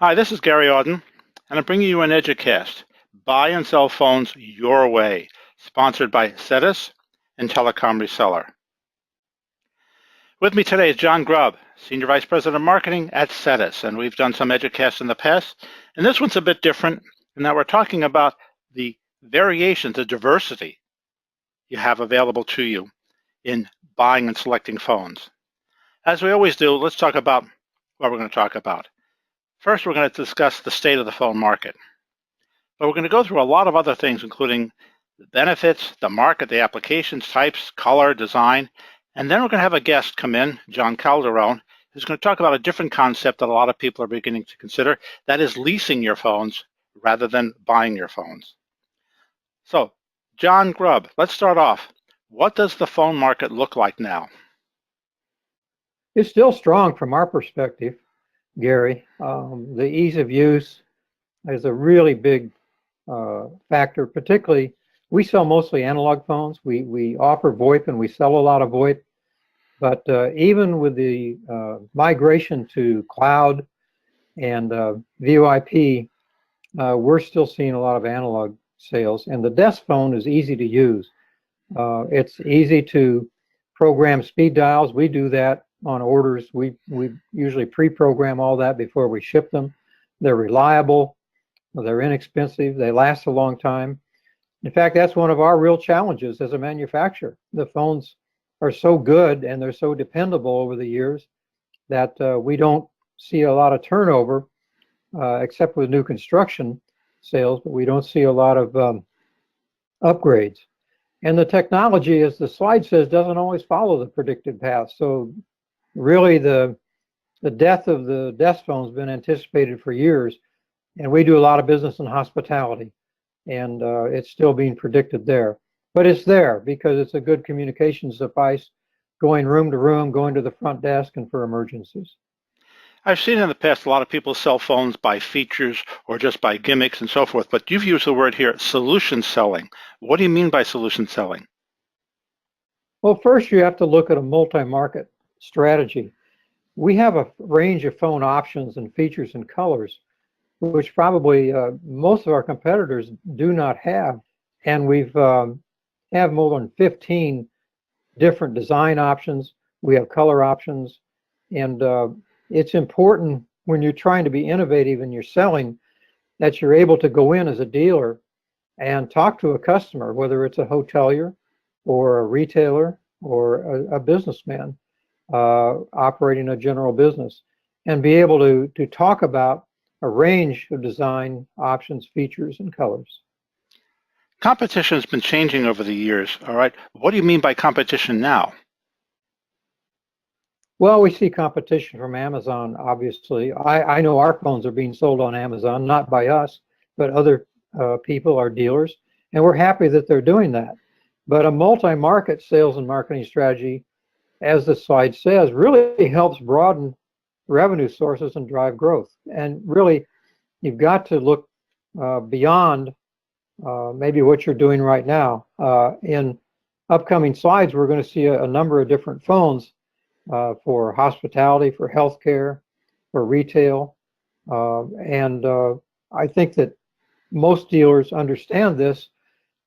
Hi, this is Gary Auden, and I'm bringing you an EDUcast, Buy and Sell Phones Your Way, sponsored by Cetis and Telecom Reseller. With me today is John Grubb, Senior Vice President of Marketing at Cetis, and we've done some EDUcasts in the past, and this one's a bit different in that we're talking about the variations, the diversity you have available to you in buying and selecting phones. As we always do, let's talk about what we're going to talk about. First, we're going to discuss the state of the phone market. But we're going to go through a lot of other things, including the benefits, the market, the applications, types, color, design. And then we're going to have a guest come in, John Calderone, who's going to talk about a different concept that a lot of people are beginning to consider. That is leasing your phones rather than buying your phones. So, John Grubb, let's start off. What does the phone market look like now? It's still strong from our perspective, Gary. The ease of use is a really big factor. Particularly, we sell mostly analog phones. We offer VoIP and we sell a lot of VoIP. But even with the migration to cloud and VoIP, we're still seeing a lot of analog sales. And the desk phone is easy to use. It's easy to program speed dials. We do that on orders. We usually pre-program all that before we ship them. They're reliable, they're inexpensive, they last a long time. In fact, that's one of our real challenges as a manufacturer. The phones are so good and they're so dependable over the years that we don't see a lot of turnover except with new construction sales, but we don't see a lot of upgrades. And the technology, as the slide says, doesn't always follow the predicted path. So really the death of the desk phone has been anticipated for years, and we do a lot of business in hospitality, and it's still being predicted there. But it's there because it's a good communications device, going room to room, going to the front desk, and for emergencies. I've seen in the past a lot of people sell phones by features or just by gimmicks and so forth, but you've used the word here, solution selling. What do you mean by solution selling? Well, first you have to look at a multi-market strategy. We have a range of phone options and features and colors, which probably most of our competitors do not have. And we've have more than 15 different design options. We have color options, and it's important when you're trying to be innovative and you're selling that you're able to go in as a dealer and talk to a customer, whether it's a hotelier or a retailer or a businessman operating a general business, and be able to talk about a range of design options, features, and colors. Competition has been changing over the years, all right? What do you mean by competition now? Well, we see competition from Amazon, obviously. I know our phones are being sold on Amazon, not by us, but other people, our dealers, and we're happy that they're doing that. But a multi-market sales and marketing strategy, as the slide says, really helps broaden revenue sources and drive growth. And really, you've got to look beyond maybe what you're doing right now. In upcoming slides, we're going to see a number of different phones for hospitality, for healthcare, for retail. And I think that most dealers understand this,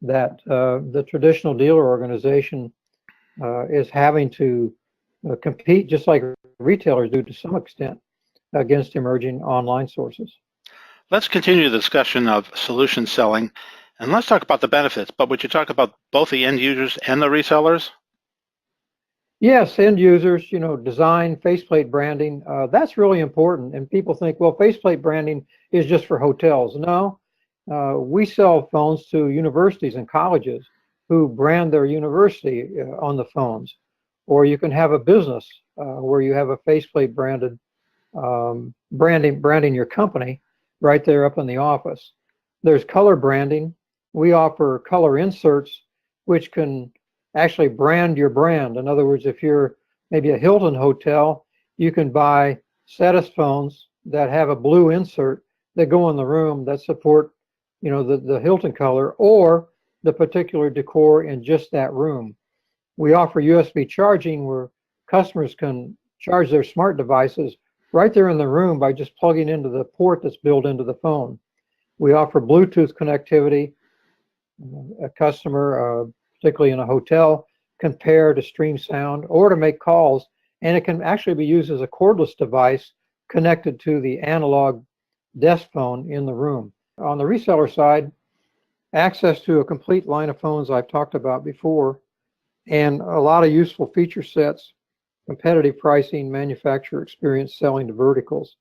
that the traditional dealer organization is having to compete, just like retailers do to some extent, against emerging online sources. Let's continue the discussion of solution selling, and let's talk about the benefits. But would you talk about both the end users and the resellers? Yes, end users, design, faceplate branding, that's really important. And people think, well, faceplate branding is just for hotels. No, we sell phones to universities and colleges who brand their university on the phones. Or you can have a business where you have a faceplate branded, branding your company right there up in the office. There's color branding. We offer color inserts, which can actually brand your brand. In other words, if you're maybe a Hilton hotel, you can buy Cetis phones that have a blue insert that go in the room that support, the Hilton color or the particular decor in just that room. We offer USB charging where customers can charge their smart devices right there in the room by just plugging into the port that's built into the phone. We offer Bluetooth connectivity. A customer, particularly in a hotel, can pair to stream sound or to make calls, and it can actually be used as a cordless device connected to the analog desk phone in the room. On the reseller side, access to a complete line of phones I've talked about before, and a lot of useful feature sets, competitive pricing, manufacturer experience selling to verticals.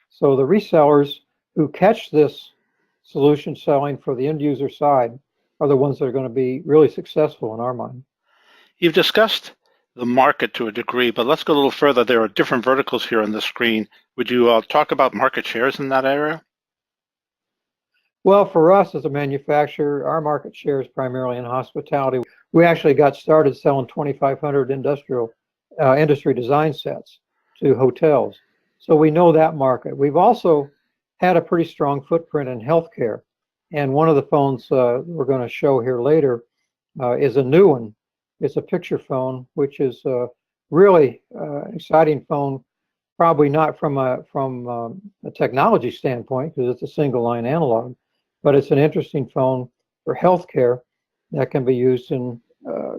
So the resellers who catch this solution selling for the end user side are the ones that are going to be really successful in our mind. You've discussed the market to a degree, but let's go a little further. There are different verticals here on the screen. Would you talk about market shares in that area? Well, for us as a manufacturer, our market share is primarily in hospitality. We actually got started selling 2,500 industry design sets to hotels. So we know that market. We've also had a pretty strong footprint in healthcare. And one of the phones we're going to show here later is a new one. It's a picture phone, which is really an exciting phone, probably not from a technology standpoint, because it's a single line analog, but it's an interesting phone for healthcare that can be used in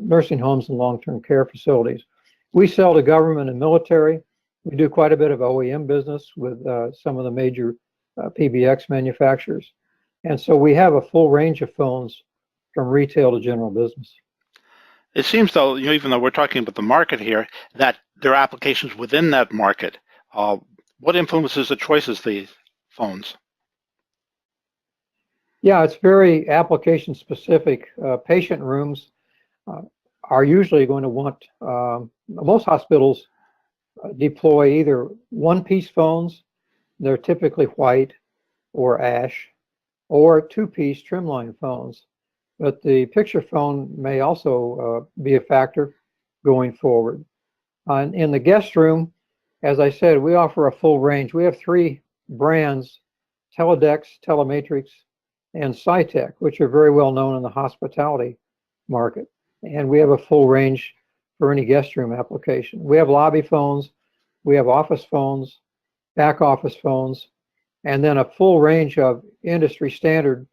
nursing homes and long-term care facilities. We sell to government and military. We do quite a bit of OEM business with some of the major PBX manufacturers. And so we have a full range of phones from retail to general business. It seems, though, even though we're talking about the market here, that there are applications within that market. What influences the choices of these phones? Yeah, it's very application specific. Patient rooms are usually going to want, most hospitals deploy either one-piece phones, they're typically white or ash, or two-piece trimline phones. But the picture phone may also be a factor going forward. In the guest room, as I said, we offer a full range. We have three brands, Teledex, Telematrix, and Cytec, which are very well known in the hospitality market. And we have a full range for any guest room application. We have lobby phones, we have office phones, back office phones, and then a full range of industry standard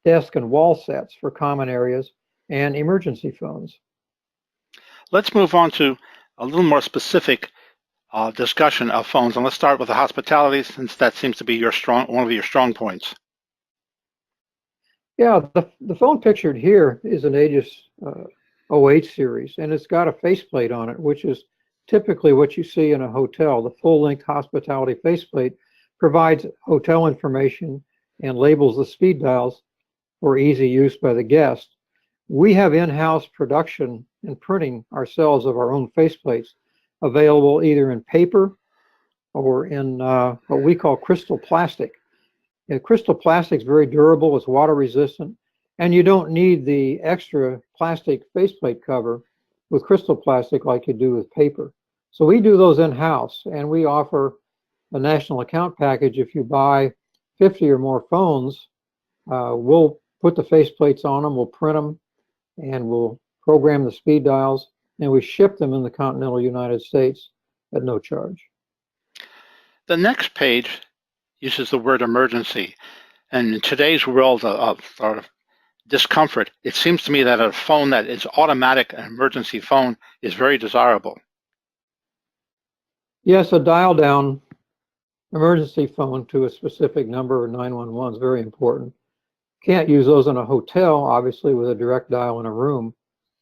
desk and wall sets for common areas and emergency phones. Let's move on to a little more specific discussion of phones, and let's start with the hospitality, since that seems to be one of your strong points. Yeah, the phone pictured here is an Aegis 08 series, and it's got a faceplate on it, which is typically what you see in a hotel. The full-length hospitality faceplate provides hotel information and labels the speed dials for easy use by the guest. We have in-house production and printing ourselves of our own faceplates available either in paper or in what we call crystal plastic. And crystal plastic is very durable, it's water resistant, and you don't need the extra plastic faceplate cover with crystal plastic like you do with paper. So we do those in-house, and we offer a national account package. If you buy 50 or more phones, we'll put the faceplates on them, we'll print them, and we'll program the speed dials, and we ship them in the continental United States at no charge. The next page uses the word emergency. And in today's world of sort of discomfort, it seems to me that a phone that is automatic, an emergency phone, is very desirable. Yes, a dial down emergency phone to a specific number or 911 is very important. Can't use those in a hotel, obviously, with a direct dial in a room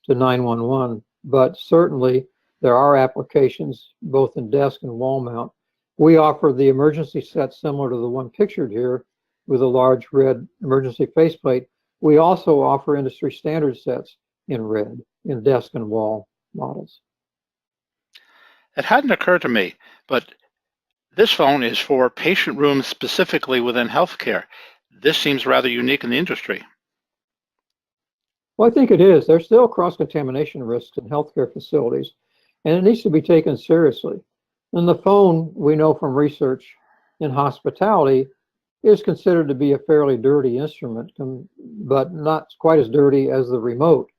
to 911, but certainly there are applications both in desk and wall mount. We offer the emergency set similar to the one pictured here with a large red emergency faceplate. We also offer industry standard sets in red in desk and wall models. It hadn't occurred to me, but this phone is for patient rooms specifically within healthcare. This seems rather unique in the industry. Well, I think it is. There's still cross-contamination risks in healthcare facilities, and it needs to be taken seriously. And the phone, we know from research in hospitality, is considered to be a fairly dirty instrument, but not quite as dirty as the remote.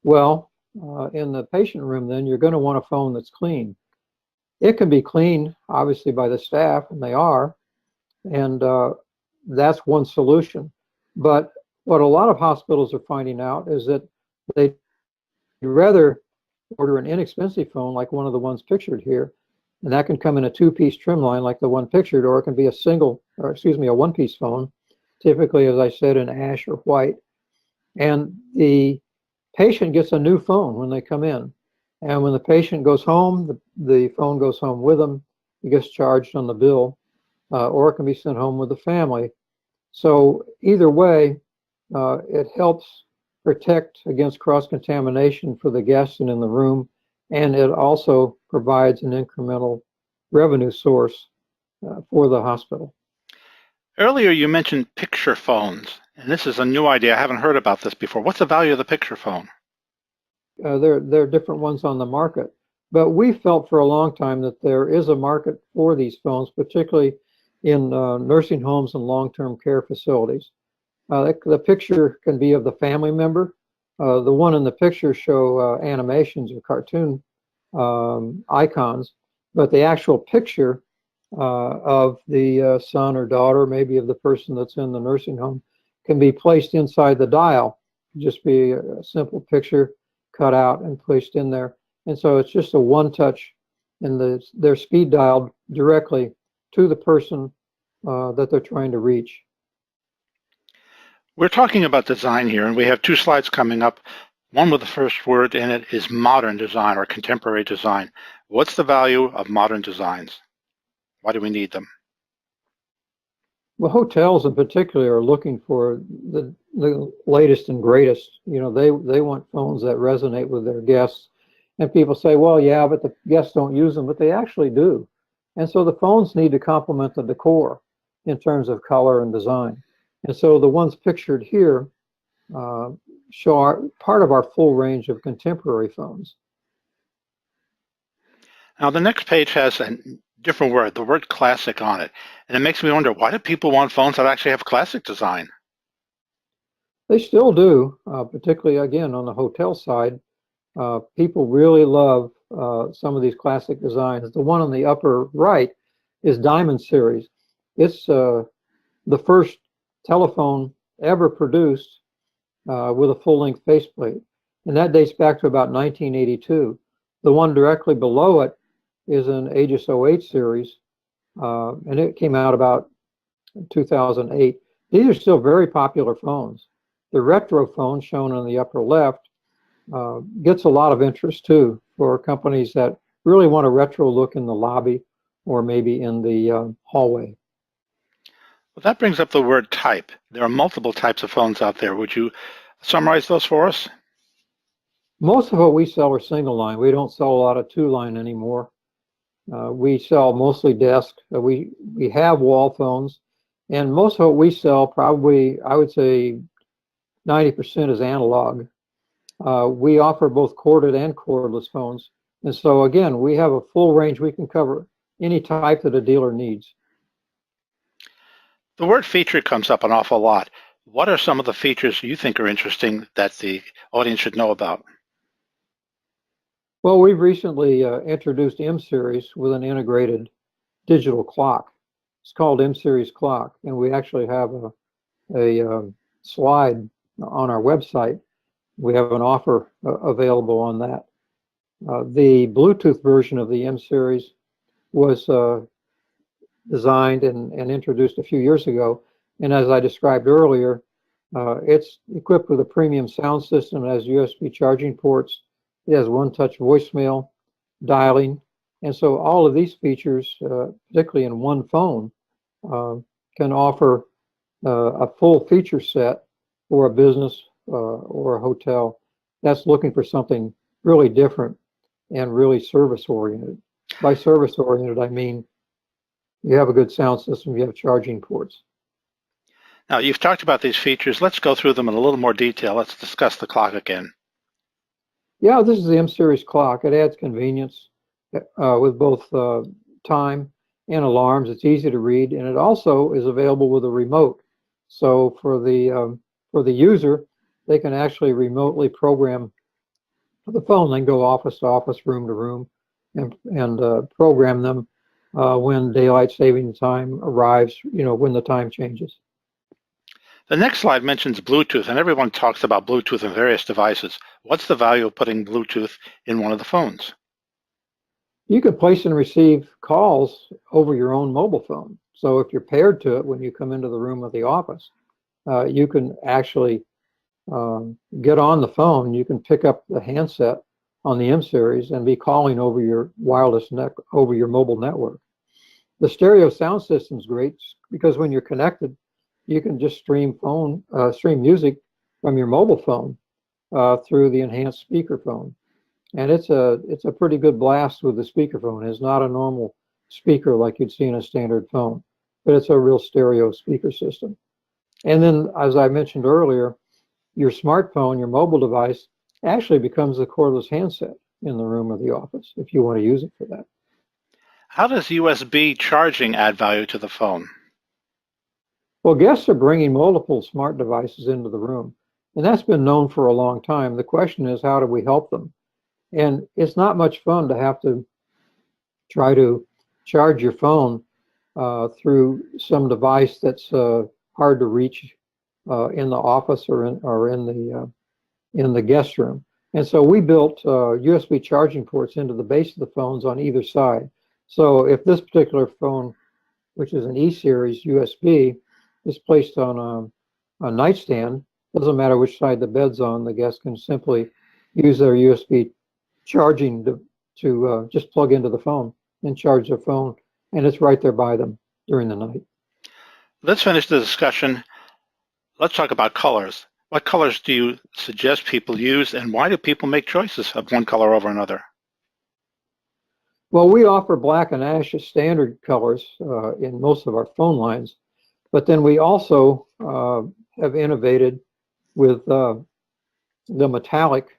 Well, in the patient room, then, you're going to want a phone that's clean. It can be cleaned, obviously, by the staff, and they are, and that's one solution. But what a lot of hospitals are finding out is that they'd rather order an inexpensive phone like one of the ones pictured here, and that can come in a two-piece trim line like the one pictured, or it can be a one-piece phone, typically, as I said, in ash or white. And the patient gets a new phone when they come in. And when the patient goes home, the phone goes home with them. It gets charged on the bill, or it can be sent home with the family. So either way, it helps protect against cross-contamination for the guests and in the room, and it also provides an incremental revenue source for the hospital. Earlier, you mentioned picture phones, and this is a new idea. I haven't heard about this before. What's the value of the picture phone? There are different ones on the market, but we felt for a long time that there is a market for these phones, particularly in nursing homes and long-term care facilities. The picture can be of the family member. The one in the picture show animations or cartoon icons, but the actual picture of the son or daughter, maybe of the person that's in the nursing home, can be placed inside the dial. Just be a simple picture cut out and placed in there. And so it's just a one touch, and they're speed dialed directly to the person that they're trying to reach. We're talking about design here, and we have two slides coming up. One with the first word in it is modern design or contemporary design. What's the value of modern designs? Why do we need them? Well, hotels in particular are looking for the latest and greatest. You know, they want phones that resonate with their guests. And people say, well, yeah, but the guests don't use them, but they actually do. And so the phones need to complement the decor in terms of color and design. And so the ones pictured here show part of our full range of contemporary phones. Now, the next page has a different word, the word classic on it. And it makes me wonder, why do people want phones that actually have classic design? They still do, particularly, again, on the hotel side. People really love some of these classic designs. The one on the upper right is Diamond Series. It's the first telephone ever produced with a full-length faceplate, and that dates back to about 1982. The one directly below it is an Aegis 08 series, and it came out about 2008. These are still very popular phones. The retro phone shown on the upper left gets a lot of interest too for companies that really want a retro look in the lobby or maybe in the hallway. Well, that brings up the word type. There are multiple types of phones out there. Would you summarize those for us? Most of what we sell are single line. We don't sell a lot of two line anymore. We sell mostly desk. We have wall phones, and most of what we sell, probably I would say 90% is analog. We offer both corded and cordless phones, and so again, we have a full range. We can cover any type that a dealer needs. The word feature comes up an awful lot. What are some of the features you think are interesting that the audience should know about? Well, we've recently introduced M Series with an integrated digital clock. It's called M Series Clock, and we actually have a slide on our website. We have an offer available on that. The Bluetooth version of the M Series was designed and introduced a few years ago, and as I described earlier, it's equipped with a premium sound system. It has USB charging ports. It has one-touch voicemail, dialing, and so all of these features, particularly in one phone, can offer a full feature set for a business or a hotel that's looking for something really different and really service-oriented. By service-oriented, I mean you have a good sound system, you have charging ports. Now, you've talked about these features. Let's go through them in a little more detail. Let's discuss the clock again. Yeah, this is the M Series clock. It adds convenience with both time and alarms. It's easy to read, and it also is available with a remote. So for the user, they can actually remotely program the phone, then go office to office, room to room. and program them when daylight saving time arrives, when the time changes. The next slide mentions Bluetooth, and everyone talks about Bluetooth in various devices. What's the value of putting Bluetooth in one of the phones? You can place and receive calls over your own mobile phone. So if you're paired to it when you come into the room of the office, you can actually get on the phone. You can pick up the handset on the M series and be calling over your over your mobile network. The stereo sound system is great because when you're connected, you can just stream music from your mobile phone through the enhanced speakerphone. And it's a pretty good blast with the speakerphone. It's not a normal speaker like you'd see in a standard phone, but it's a real stereo speaker system. And then, as I mentioned earlier, your smartphone, your mobile device, actually becomes a cordless handset in the room of the office if you want to use it for that. How does USB charging add value to the phone? Well, guests are bringing multiple smart devices into the room, and that's been known for a long time. The question is, how do we help them? And it's not much fun to have to try to charge your phone through some device that's hard to reach in the office or in the guest room. And so we built USB charging ports into the base of the phones on either side. So if this particular phone, which is an E-series USB, is placed on a nightstand, doesn't matter which side the bed's on, the guest can simply use their USB charging to just plug into the phone and charge their phone, and it's right there by them during the night. Let's finish the discussion. Let's talk about colors. What colors do you suggest people use, and why do people make choices of one color over another? Well, we offer black and ash as standard colors in most of our phone lines, but then we also have innovated with the metallic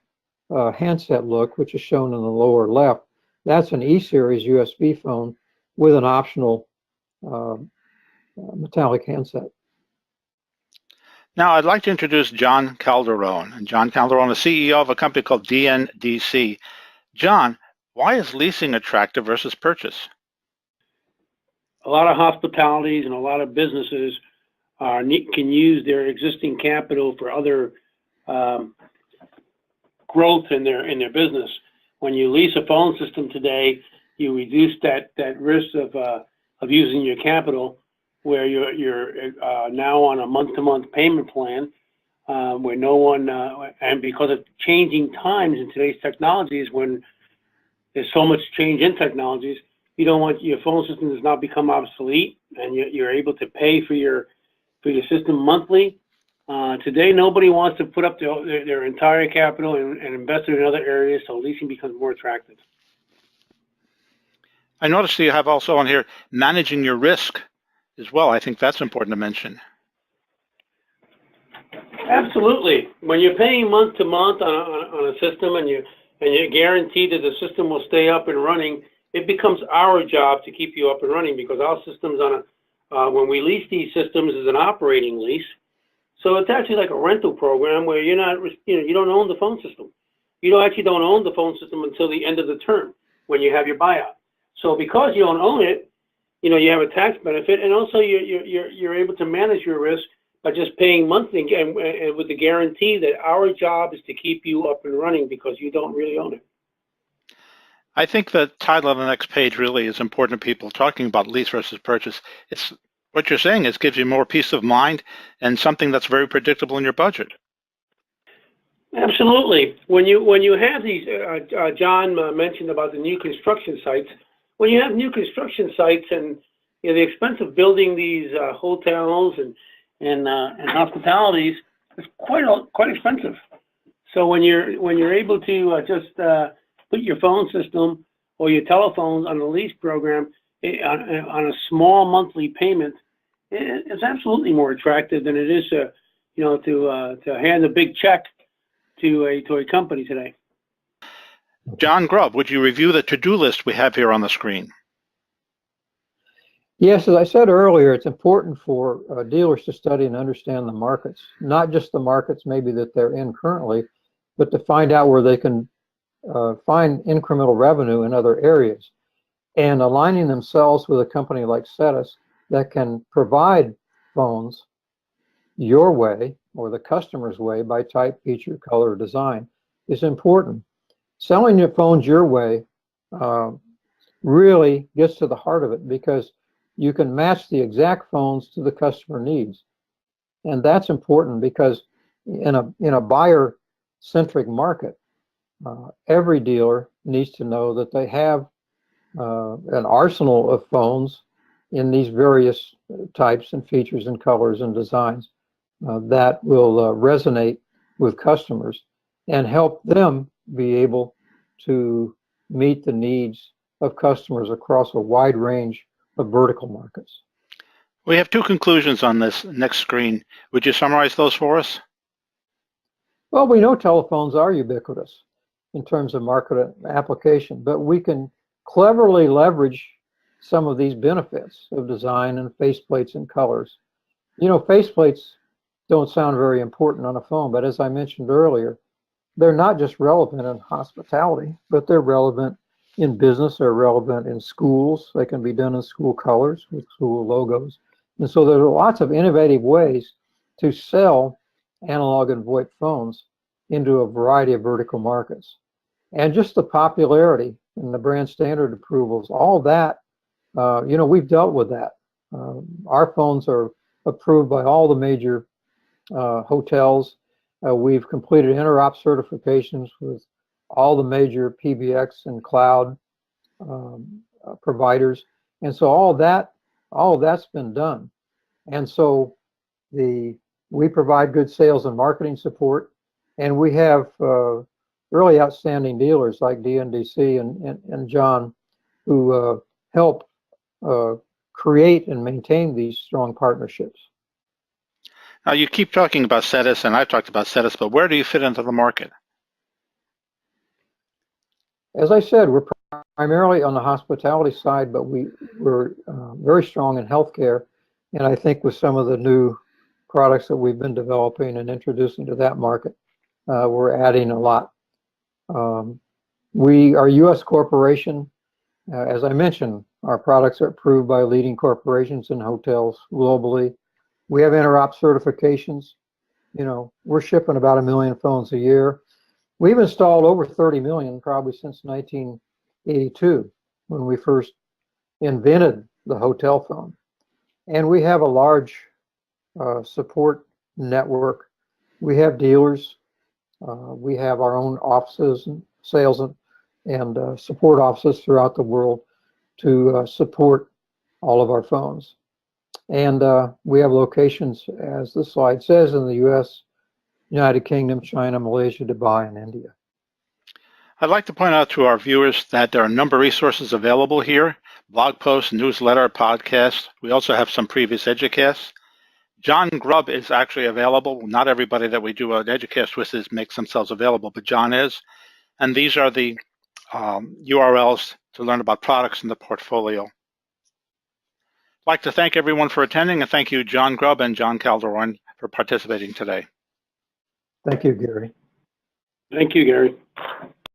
handset look, which is shown in the lower left. That's an E-series USB phone with an optional metallic handset. Now, I'd like to introduce John Calderone. And John Calderone is CEO of a company called DNDC. John, why is leasing attractive versus purchase? A lot of hospitalities and a lot of businesses can use their existing capital for other growth in their business. When you lease a phone system today, you reduce that risk of using your capital, where you're now on a month-to-month payment plan, where no one and because of changing times in today's technologies, when there's so much change in technologies, you don't want your phone system to not become obsolete, and you're able to pay for your system monthly. Today, nobody wants to put up their entire capital and invest it in other areas, so leasing becomes more attractive. I noticed you have also on here managing your risk as well. I think that's important to mention. Absolutely. When you're paying month to month on a system and you're guaranteed that the system will stay up and running, it becomes our job to keep you up and running, because our systems when we lease these systems is an operating lease. So it's actually like a rental program where you don't own the phone system. You don't own the phone system until the end of the term when you have your buyout. So because you don't own it, you have a tax benefit, and also you're able to manage your risk by just paying monthly and with the guarantee that our job is to keep you up and running because you don't really own it. I think the title of the next page really is important to people talking about lease versus purchase. It's what you're saying is gives you more peace of mind and something that's very predictable in your budget. Absolutely. When you have these, John mentioned about the new construction sites. When you have new construction sites and the expense of building these hotels and hospitalities is quite expensive. So when you're able to just put your phone system or your telephones on the lease program on a small monthly payment, it's absolutely more attractive than it is to hand a big check to a company today. John Grubb, would you review the to-do list we have here on the screen? Yes, as I said earlier, it's important for dealers to study and understand the markets, not just the markets maybe that they're in currently, but to find out where they can find incremental revenue in other areas. And aligning themselves with a company like Cetis that can provide phones your way or the customer's way by type, feature, color, design is important. Selling your phones your way really gets to the heart of it because you can match the exact phones to the customer needs. And that's important because in a buyer-centric market, every dealer needs to know that they have an arsenal of phones in these various types and features and colors and designs that will resonate with customers and help them be able to meet the needs of customers across a wide range of vertical markets. We have two conclusions on this next screen. Would you summarize those for us? Well, we know telephones are ubiquitous in terms of market application, but we can cleverly leverage some of these benefits of design and faceplates and colors. You know, faceplates don't sound very important on a phone, but as I mentioned earlier, they're not just relevant in hospitality, but they're relevant in business, they're relevant in schools. They can be done in school colors with school logos. And so there are lots of innovative ways to sell analog and VoIP phones into a variety of vertical markets. And just the popularity and the brand standard approvals, all that, you know, we've dealt with that. Our phones are approved by all the major hotels. We've completed interop certifications with all the major PBX and cloud providers. And so all that's been done. And so we provide good sales and marketing support, and we have really outstanding dealers like DNDC and John who help create and maintain these strong partnerships. Now, you keep talking about Cetis, and I've talked about Cetis, but where do you fit into the market? As I said, we're primarily on the hospitality side, but we're very strong in healthcare. And I think with some of the new products that we've been developing and introducing to that market, we're adding a lot. We are a U.S. corporation. As I mentioned, our products are approved by leading corporations and hotels globally. We have interop certifications. You know, we're shipping about 1 million phones a year. We've installed over 30 million probably since 1982 when we first invented the hotel phone. And we have a large support network. We have dealers. We have our own offices and sales and support offices throughout the world to support all of our phones. And we have locations, as the slide says, in the U.S., United Kingdom, China, Malaysia, Dubai, and India. I'd like to point out to our viewers that there are a number of resources available here: blog posts, newsletter, podcasts. We also have some previous EDUcasts. John Grubb is actually available. Not everybody that we do an EDUcast with makes themselves available, but John is. And these are the URLs to learn about products in the portfolio. I'd like to thank everyone for attending, and thank you, John Grubb and John Calderon, for participating today. Thank you, Gary. Thank you, Gary.